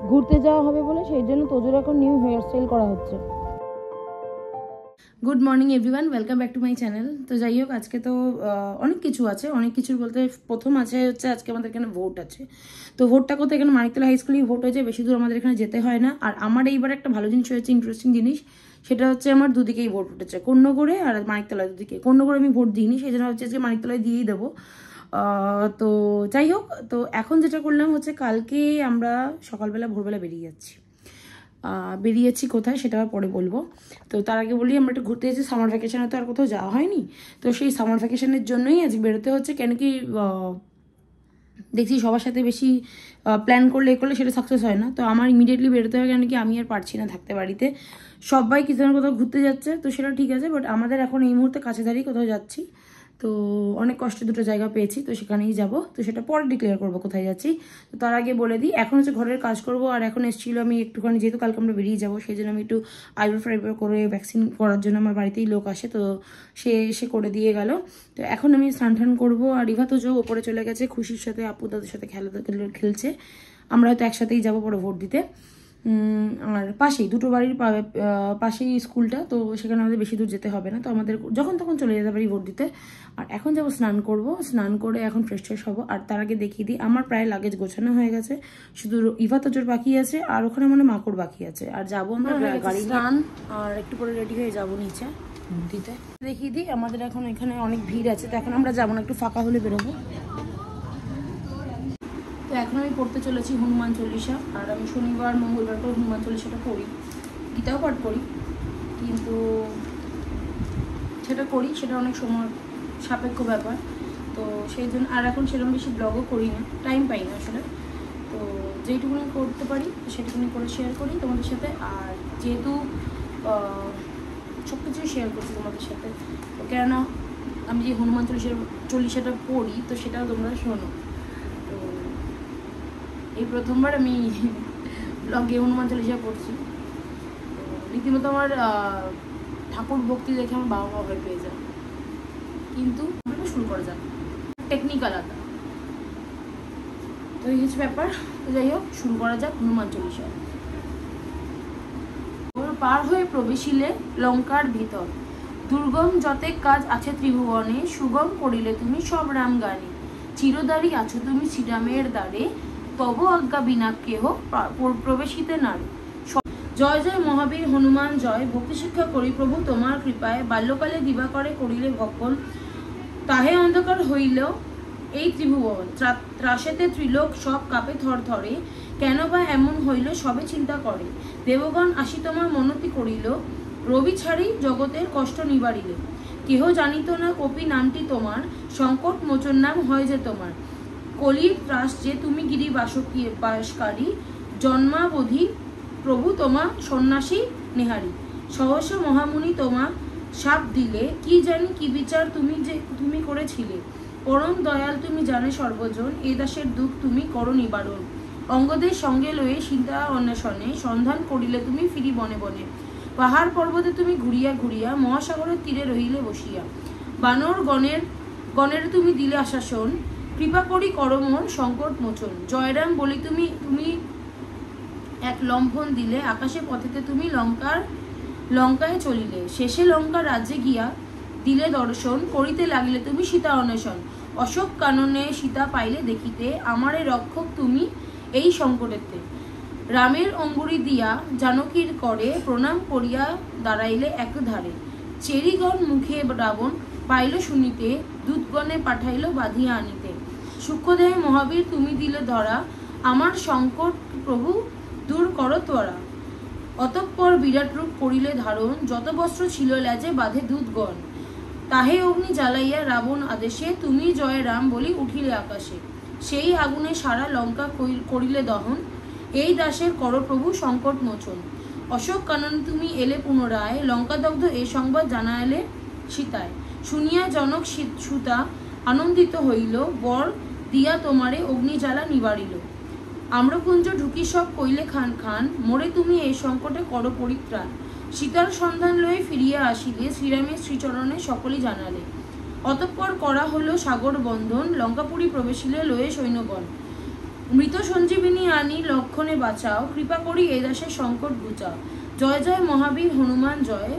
ঘুরতে যাওয়া হবে বলে সেই জন্য তোজোর এখন নিউ হেয়ার স্টাইল করা হচ্ছে। Good morning everyone, welcome back to my channel. তো যাই হোক, আজকে তো অনেক কিছু আছে, অনেক কিছুর বলতে প্রথম আছে হচ্ছে আজকে আমাদের এখানে ভোট আছে। তো ভোটটা কোথায়? এখানে মানিকতলা হাই স্কুলেই ভোট হয়েছে, বেশি দূর আমাদের এখানে যেতে হয় না। আর আমার এইবার একটা ভালো জিনিস হয়েছে, ইন্টারেস্টিং জিনিস, সেটা হচ্ছে আমার দুদিকেই ভোট উঠেছে, কন্যগড়ে আর মানিকতলা দুদিকে। কন্যগড়ে আমি ভোট দিইনি, সেই জন্য হচ্ছে আজকে মানিকতলায় দিয়েই দেবো। তো যাই হোক, তো এখন যেটা করলাম হচ্ছে কালকে আমরা সকালবেলা ভোরবেলা বেরিয়েছি কোথায় সেটা পরে বলবো। তো তার আগে বলি, আমরা একটু ঘুরতে এসেছি, সামার ভ্যাকেশনে তো আর কোথাও যাওয়া হয়নি। তো সেই সামার ভ্যাকেশনের জন্যই আজ বেরোতে হচ্ছে, কেন কি দেখছি সবার সাথে বেশি প্ল্যান করলে সেটা সাকসেস হয় না। তো আমার ইমিডিয়েটলি বেরোতে হবে, কেন কি আমি আর পারছি না থাকতে বাড়িতে। সবাই কিছু না কোথাও ঘুরতে যাচ্ছে, তো সেটা ঠিক আছে, বাট আমাদের এখন এই মুহূর্তে কাছে দাঁড়িয়ে কোথাও যাচ্ছি। তো অনেক কষ্টে দুটো জায়গা পেয়েছি, তো সেখানেই যাব। তো সেটা পরে ডিক্লেয়ার করবো কোথায় যাচ্ছি। তো তার আগে বলে দিই, এখন হচ্ছে ঘরের কাজ করব। আর এখন এসেছিল আমি একটুখানি, যেহেতু কালকে আমরা বেরিয়ে যাবো, সেই জন্য আমি একটু আইব্রো করে ভ্যাকসিন করার জন্য আমার বাড়িতেই লোক আসে, তো সে এসে করে দিয়ে গেল। তো এখন আমি স্নান টান করবো। আর রিভা তো ওপরে চলে গেছে খুশির সাথে, আপু দাদের সাথে খেলছে। আমরা হয়তো একসাথেই যাবো পরে ভোট দিতে। আর পাশেই, দুটো বাড়ির পাশেই স্কুলটা, তো সেখানে আমাদের বেশি দূর যেতে হবে না। তো আমাদের যখন তখন চলে যেতে পারি ভোট দিতে। আর এখন যাবো স্নান করব, স্নান করে এখন ফ্রেশ ট্রেশ হবো। আর তার আগে দেখিয়ে দিই, আমার প্রায় লাগেজ গোছানো হয়ে গেছে, শুধু ইভা তোজোর বাকি আছে, আর ওখানে মানে মাকড় বাকি আছে। আর যাবো আমরা গাড়ি স্নান, আর একটু পরে রেডি হয়ে যাবো নিচে দিতে। দেখিয়ে দিই, আমাদের এখন এখানে অনেক ভিড় আছে, তো এখন আমরা যাবো না, একটু ফাঁকা হলে বেরোবো। তো এখন আমি পড়তে চলেছি হনুমান চল্লিশা। আর আমি শনিবার মঙ্গলবার করে হনুমান চল্লিশাটা পড়ি, গীতাও পাঠ করি, কিন্তু সেটা অনেক সময় সাপেক্ষ ব্যাপার। তো সেই জন্য আর এখন সেরকম বেশি ব্লগও করি না, টাইম পাই না আসলে। তো যেইটুকুনি করতে পারি সেটুকুনি করে শেয়ার করি তোমাদের সাথে। আর যেহেতু সব কিছুই শেয়ার করছি তোমাদের সাথে, তো কেননা আমি যে হনুমান চল্লিশাটা পড়ি, তো সেটাও তোমরা শোনো। তো এই প্রথমবার আমি ব্লগে হনুমান চল্লিশা পড়ছি। তো রীতিমতো আমার ঠাকুর ভক্তি দেখে আমার বাবা মা ভয় পেয়ে যায়, কিন্তু শুরু করা যাক, টেকনিক্যাল আলাদা। তো এই হচ্ছে ব্যাপার। তো যাই হোক, শুরু করা যাক হনুমান চল্লিশা। পার হয়ে প্রবেশিলে লঙ্কার ভিতর, দুর্গম যতেক কাজ আছে ত্রিভুবনে, সুগম করিলে তুমি সব রাম গানে। চিরদারি আছো তুমি শ্রীরামের দ্বারে, তব আজ্ঞা বিনা কেহ প্রবেশিতে নারে। জয় জয় মহাবীর হনুমান জয়, ভক্তি শিক্ষা করি প্রভু তোমার কৃপায়। বাল্যকালে দিবাকরে করিলে ভক্ষণ, তাহে অন্ধকার হইল এই ত্রিভুবন। ত্রাসেতে ত্রিলোক সব কাঁপে থর থরে, কেন বা এমন হইল সবে চিন্তা করে। দেবগণ আসি তোমার মনতি করিল, রবি ছাড়ি জগতের কষ্ট নিবারিলে। কেহ জানিত না কপি নামটি তোমার, সংকট মোচন নাম হয় যে তোমার। কলির ত্রাস যে তুমি বাসকারী, জন্মাবধি প্রভু তোমা সন্ন্যাসী নেহারি। সহস্র মহামুনি তোমা শাপ দিলে, কি জানি কি বিচার তুমি করেছিলে। পরম দয়াল তুমি জানে সর্বজন, এ দাসের দুঃখ তুমি করো নিবারণ। অঙ্গদের সঙ্গে লয়ে সীতা অন্বেষণে, সন্ধান করিলে তুমি ফিরি বনে বনে। পাহাড় পর্বতে তুমি ঘুরিয়া ঘুরিয়া, মহাসাগরের তীরে রহিলে বসিয়া। বানর গণের তুমি দিলে আশাসন, কৃপা করি করমোর সংকট মোচন। জয়রাম বলি তুমি এক লম্ফন দিলে, আকাশে পথেতে তুমি লঙ্কায় চলিলে। শেষে লঙ্কা রাজ্যে গিয়া দিলে দর্শন, করিতে লাগিলে তুমি সীতা অন্বেষণ। অশোক কাননে সীতা পাইলে দেখিতে, আমারে রক্ষক তুমি এই সংকটেতে। রামের অঙ্গুরি দিয়া জানকীর করে, প্রণাম করিয়া দাঁড়াইলে এক ধারে। চেরিগণ মুখে রাবণ পাইল শুনিতে, দূতগণে পাঠাইল বাঁধিয়া আনিতে। সূক্ষ্মদেহে মহাবীর তুমি দিলে ধরা, আমার সংকট প্রভু দূর করো ত্বরা। অতঃপর বিরাট রূপ করিলে ধারণ, যত বস্ত্র ছিল লেজে বাঁধে দূতগণ। তাহে অগ্নি জ্বালাইয়া রাবণ আদেশে, তুমি জয় রাম বলি উঠিলে আকাশে। সেই আগুনে সারা লঙ্কা করিলে দহন, এই দাসের কর প্রভু সংকট মোচন। অশোক কাননে তুমি এলে পুনরায়, লঙ্কাদগ্ধ এ সংবাদ জানাইলে সীতায়। শুনিয়া জনক সুতা আনন্দিত হইল, বর দিয়া তোমারে অগ্নিজ্বালা নিবারিল। আম্রকুঞ্জ ঢুকি সব কইলে খান খান, মোরে তুমি এই সংকটে কর পরিত্রাণ। সীতার সন্ধান লয়ে ফিরিয়া আসিলে, শ্রীরামের শ্রীচরণে সকলেই জানালে। অতঃপর করা হলো সাগর বন্ধন, লঙ্কাপুরী প্রবেশিলে লয়ে সৈন্যগণ। মৃত সঞ্জীবিনী আনি লক্ষণে বাঁচাও, কৃপা করি এই দাসের সংকট ঘুচাও। জয় জয় মহাবীর হনুমান জয়,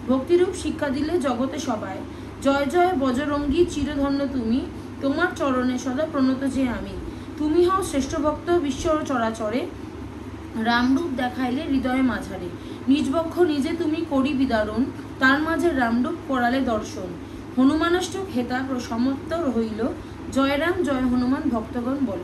ভক্তিরূপ শিক্ষা দিলে জগতে সবাই। জয় জয় বজরঙ্গী চিরধন্য তুমি, তোমার চরণে সদা প্রণত যে আমি। তুমি হও শ্রেষ্ঠ ভক্ত বিশ্বর চরাচরে, রামরূপ দেখাইলে হৃদয়ে মাঝারে। নিজ বক্ষ নিজে তুমি করি বিদারণ, তার মাঝে রামরূপ করালে দর্শন। হনুমানাষ্টক হেতা সমর্থ হইল, জয় রাম জয় হনুমান ভক্তগণ বল।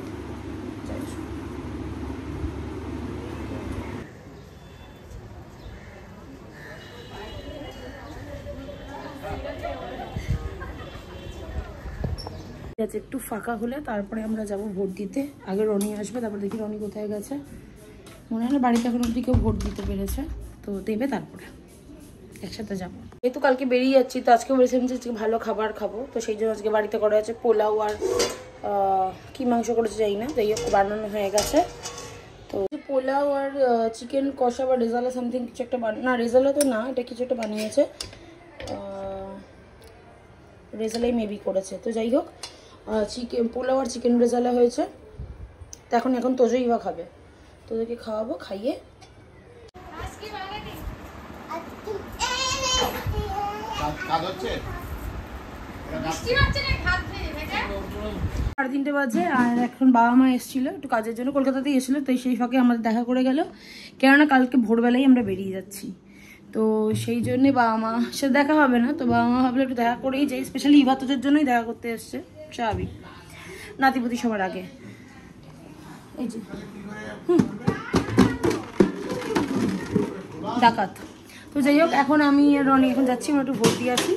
একটু ফাঁকা হলে তারপরে আমরা যাব ভোট দিতে। আগে রনি আসবে, তারপর দেখি রনি কোথায় গেছে। মনে হয় না বাড়িতে এখন অব্দি কেউ ভোট দিতে পেরেছে, তো দেবে তারপরে একসাথে যাবো। যেহেতু কালকে বেরিয়ে যাচ্ছি, তো আজকে বলেছিলাম যে আজকে ভালো খাবার খাবো, তো সেই জন্য আজকে বাড়িতে করা হয়েছে পোলাও আর কি মাংস করেছে যাই না, যাই হোক বানানো হয়ে গেছে। তো পোলাও আর চিকেন কষা বা রেজালা সামথিং কিছু একটা না, রেজালা তো না, এটা কিছু একটা বানিয়েছে, রেজালাই মেবি করেছে। তো যাই হোক চিকেন পোলাও আর চিকেন রেজালা হয়েছে। তো এখন তোজোই বা খাবে, তোদেরকে খাওয়াবো, খাইয়ে সাড়ে 3টে বাজে। আর এখন বাবা মা এসেছিল একটু কাজের জন্য, কলকাতাতেই এসেছিল, তো সেই ফাঁকে আমাদের দেখা করে গেল, কেননা কালকে ভোরবেলায় আমরা বেরিয়ে যাচ্ছি। তো সেই জন্যে বাবা মা সে দেখা হবে না, তো বাবা মা ভাবলে একটু দেখা করেই যাই, স্পেশালি ইভাতোদের জন্যই দেখা করতে এসছে, স্বাভাবিক নাতিপতি সবার আগে। এই যে ডাকাত। তো যাই হোক এখন আমি রনি এখন যাচ্ছি, আমরা একটু ভোট দিয়ে আসি,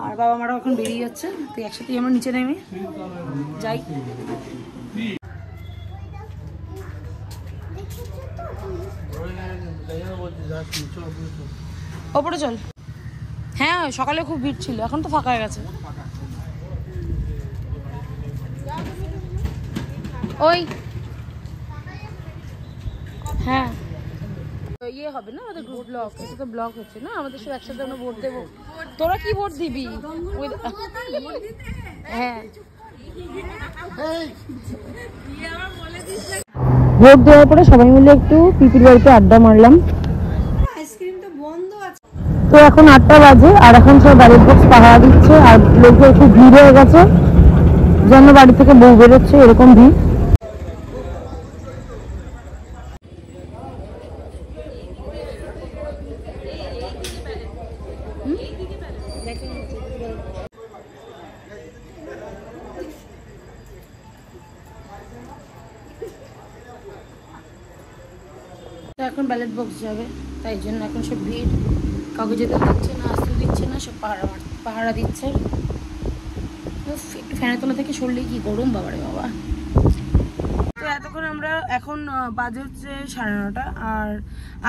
আর বাবা মারাও এখন বেরিয়ে যাচ্ছে, তো একসাথেই আমরা নিচে নেমে যাই। ওপরে চল। হ্যাঁ সকালে খুব ভিড় ছিল, এখন তো ফাঁকা হয়ে গেছে। ওই হ্যাঁ ইয়ে হবে না আমাদের গ্রুপ ব্লক, এটা তো ব্লক হচ্ছে না, আমাদের সব একসাথে আমরা ভোট দেবো। তোরা কি ভোট দিবি? হ্যাঁ ভোট দেওয়ার পরে সবাই মিলে একটু পিপির বাড়িতে আড্ডা মারলাম। তো এখন 8টা বাজে, আর এখন সব ব্যালট বক্স পাহারা দিচ্ছে, আর লোকে একটু ভিড় হয়ে গেছে, যেন বাড়ি থেকে বউ বেরোচ্ছে এরকম ভিড়। এখন ব্যালট বক্স যাবে, তাই জন্য এখন সব ভিড়, কাউকে যেতে দিচ্ছে না, আসতে দিচ্ছে না, সব পাহারা দিচ্ছে। একটু ফ্যানের তলা থেকে সরলেই কি গরম বাবারে বাবা। তো এতক্ষণ আমরা এখন বাজে হচ্ছে 9:30, আর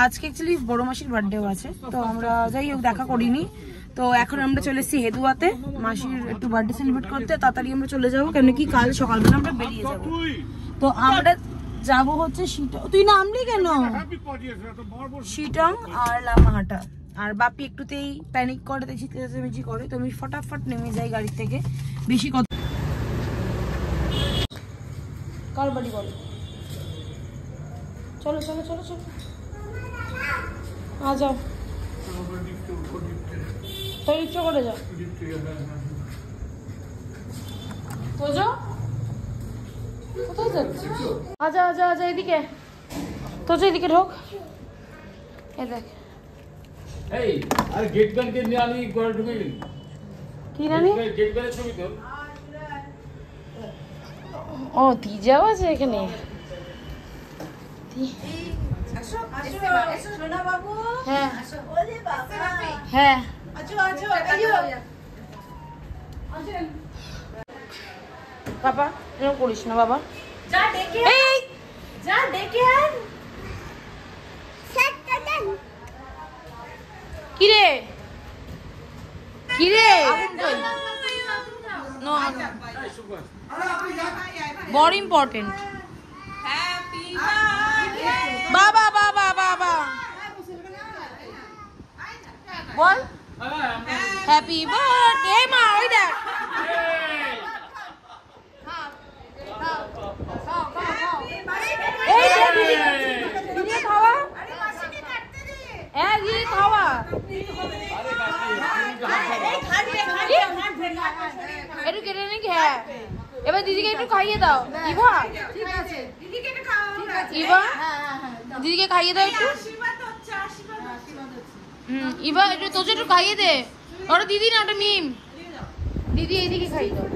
আজকে অ্যাকচুয়ালি বড় মাসির বার্থডেও আছে, তো আমরা যাই হোক দেখা করিনি। তো এখন আমরা চলে এসেছি হেদুয়াতে মাসির একটু বার্থডে সেলিব্রেট করতে, তাড়াতাড়ি আমরা চলে যাবো, কেন কি কাল সকালবেলা আমরা বেরিয়ে যাবো। তো আমরা যাবো হচ্ছে শিটং। তুই নামলি কেন? শিটং আর লামাহাটা। আর বাপি একটুতেই প্যানিক করে, দেখি চেঁচামেচি করে, তো আমি ফটাফট নেমে যাই গাড়ি থেকে। বেশি কথা কার বাড়ি বল, চলো চলো চলো চলো আ যাও, তোর ইচ্ছা করে যাও। তো যাও, কোথায় যাচ্ছিস? আজা আজা আজা এদিকে, তো এদিকে ঢোক। এই দেখ এই আর গেট গান কে নিয়ে আনি ঘরে ঢুকে গেলি কি জানি গেট গানের ছবি তো। ও তিজাও আছে এখানে। আসো আসো এসো সোনা বাবু। হ্যাঁ আসো ওরে বাবা। হ্যাঁ আচ্ছা আচ্ছা আইও আসেন বাবা, এরকম করিস না বাবা। যা ডেকে এই যা ডেকে আন। কিরে কিরে নো বড় ইম্পর্টেন্ট। বাবা বাবা বাবা বল হ্যাপি বার্থডে মা। ওই দেখ এবার দিদিকে একটু খাইয়ে দাও ইভা। ঠিক আছে দিদিকে এটা খাওয়াও না ইভা হ্যাঁ দিদিকে খাইয়ে দাও একটু। আশীর্বাদ হচ্ছে আশীর্বাদ হচ্ছে ইভা একটু তোজো একটু খাইয়ে দে। ওটা দিদি না ওটা মিম। দিদি এইদিকে খাইয়ে দাও।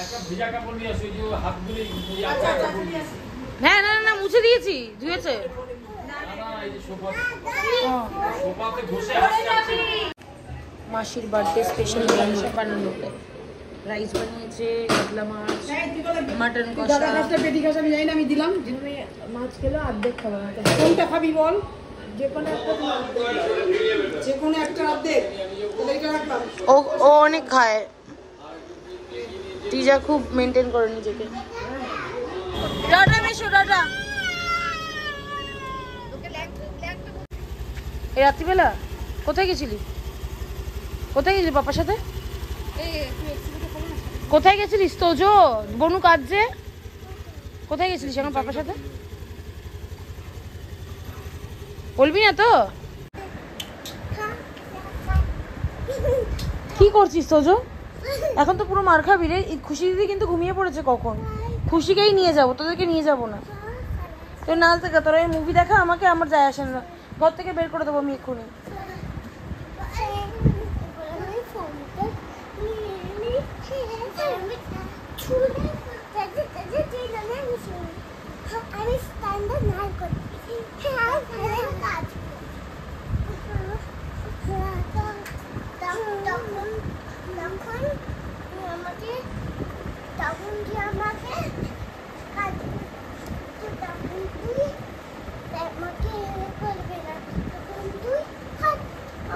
একটা ভিজা কাপড় নিয়ে আসো, ওই যে হাত দিলেই হ্যাঁ না না মুছে দিয়েছি, ধুয়েছে। এই যে সোফাতে বসে আসছে। মাসির বার্থডে স্পেশাল লাঞ্চ বানানো, রাইস বানিয়েছে, কাতলা মাছ, মাটন কষা। দাদা পেটি কষা আমি জানি না, আমি দিলাম। মাছ খেলো অর্ধেক খাবো না। কোনটা খাবি বল? যে কোনো একটা যে কোনো একটা অর্ধেক এটা রাখলাম। ও ও অনেক খায়। টিজা খুব মেনটেন করে নিজেকে। টাটা মেশো টাটা। এই রাত্রিবেলা কোথায় গেছিলি? কোথায় গেছিলি পাপার সাথে? কোথায় গেছিলিস? তোজো বনু কাজে কোথায় গেছিলিস এখন পাপার সাথে? বলবি না তো? কি করছিস তোজো? এখন তো পুরো মার খাবি রে। খুশি দিদি কিন্তু ঘুমিয়ে পড়েছে কখন। খুশিকেই নিয়ে যাবো, তোদেরকে নিয়ে যাবো না। তোর নাচ দেখা, তোরা এই মুভি দেখা, আমাকে আমার যায় আসে না। ঘর থেকে বের করে দেবো আমি এক্ষুনি।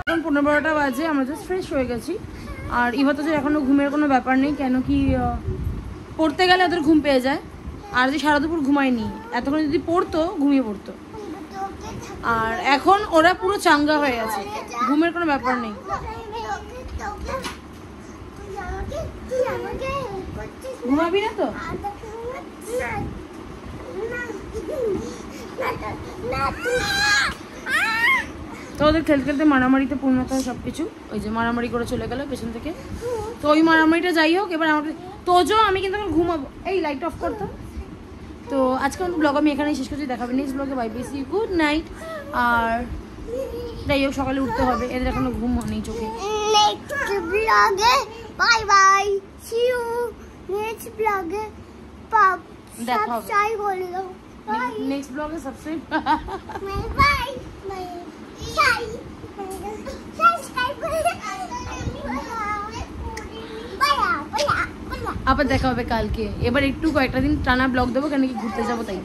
এখন 11:15 বাজে, আমরা জাস্ট ফ্রেশ হয়ে গেছি। আর ইভা তো এখনো ঘুমের কোনো ব্যাপার নেই, কেন কি পড়তে গেলে ওদের ঘুম পেয়ে যায়। আর যদি সারা দুপুর ঘুমায়নি, এতক্ষণ যদি পড়তো ঘুমিয়ে পড়তো। আর এখন ওরা পুরো চাঙ্গা হয়ে আছে, ঘুমের কোনো ব্যাপার নেই। ঘুমাবি না তো? তো ওদের খেলতে খেলতে মারামারিতে পূর্ণতা হয় সবকিছু। ওই যে মারামারি করে চলে গেল পেছন থেকে। তো ওই মারামারিটা যাই হোক, এবার আমাকে তোজো আমি কিন্তু এখন ঘুমাবো। এই লাইট অফ করতো। তো আজকে আমার ব্লগ আমি এখানেই শেষ করছি। দেখাবে নেক্সট ব্লগে। Bye bye, see you, good night. আর যাই হোক সকালে উঠতে হবে, এদের এখনো ঘুম নেই চোখে। নেক্সট ব্লগে bye bye, see you next ব্লগে। দেখা হবে। সাবস্ক্রাইব করে দাও। নেক্সট ব্লগে subscribe. Bye bye bye, subscribe করে দাও। আবার দেখা হবে কালকে। এবার একটু কয়েকটা দিন টানা ব্লগ দেবো, কেন কি ঘুরতে যাবো তাই।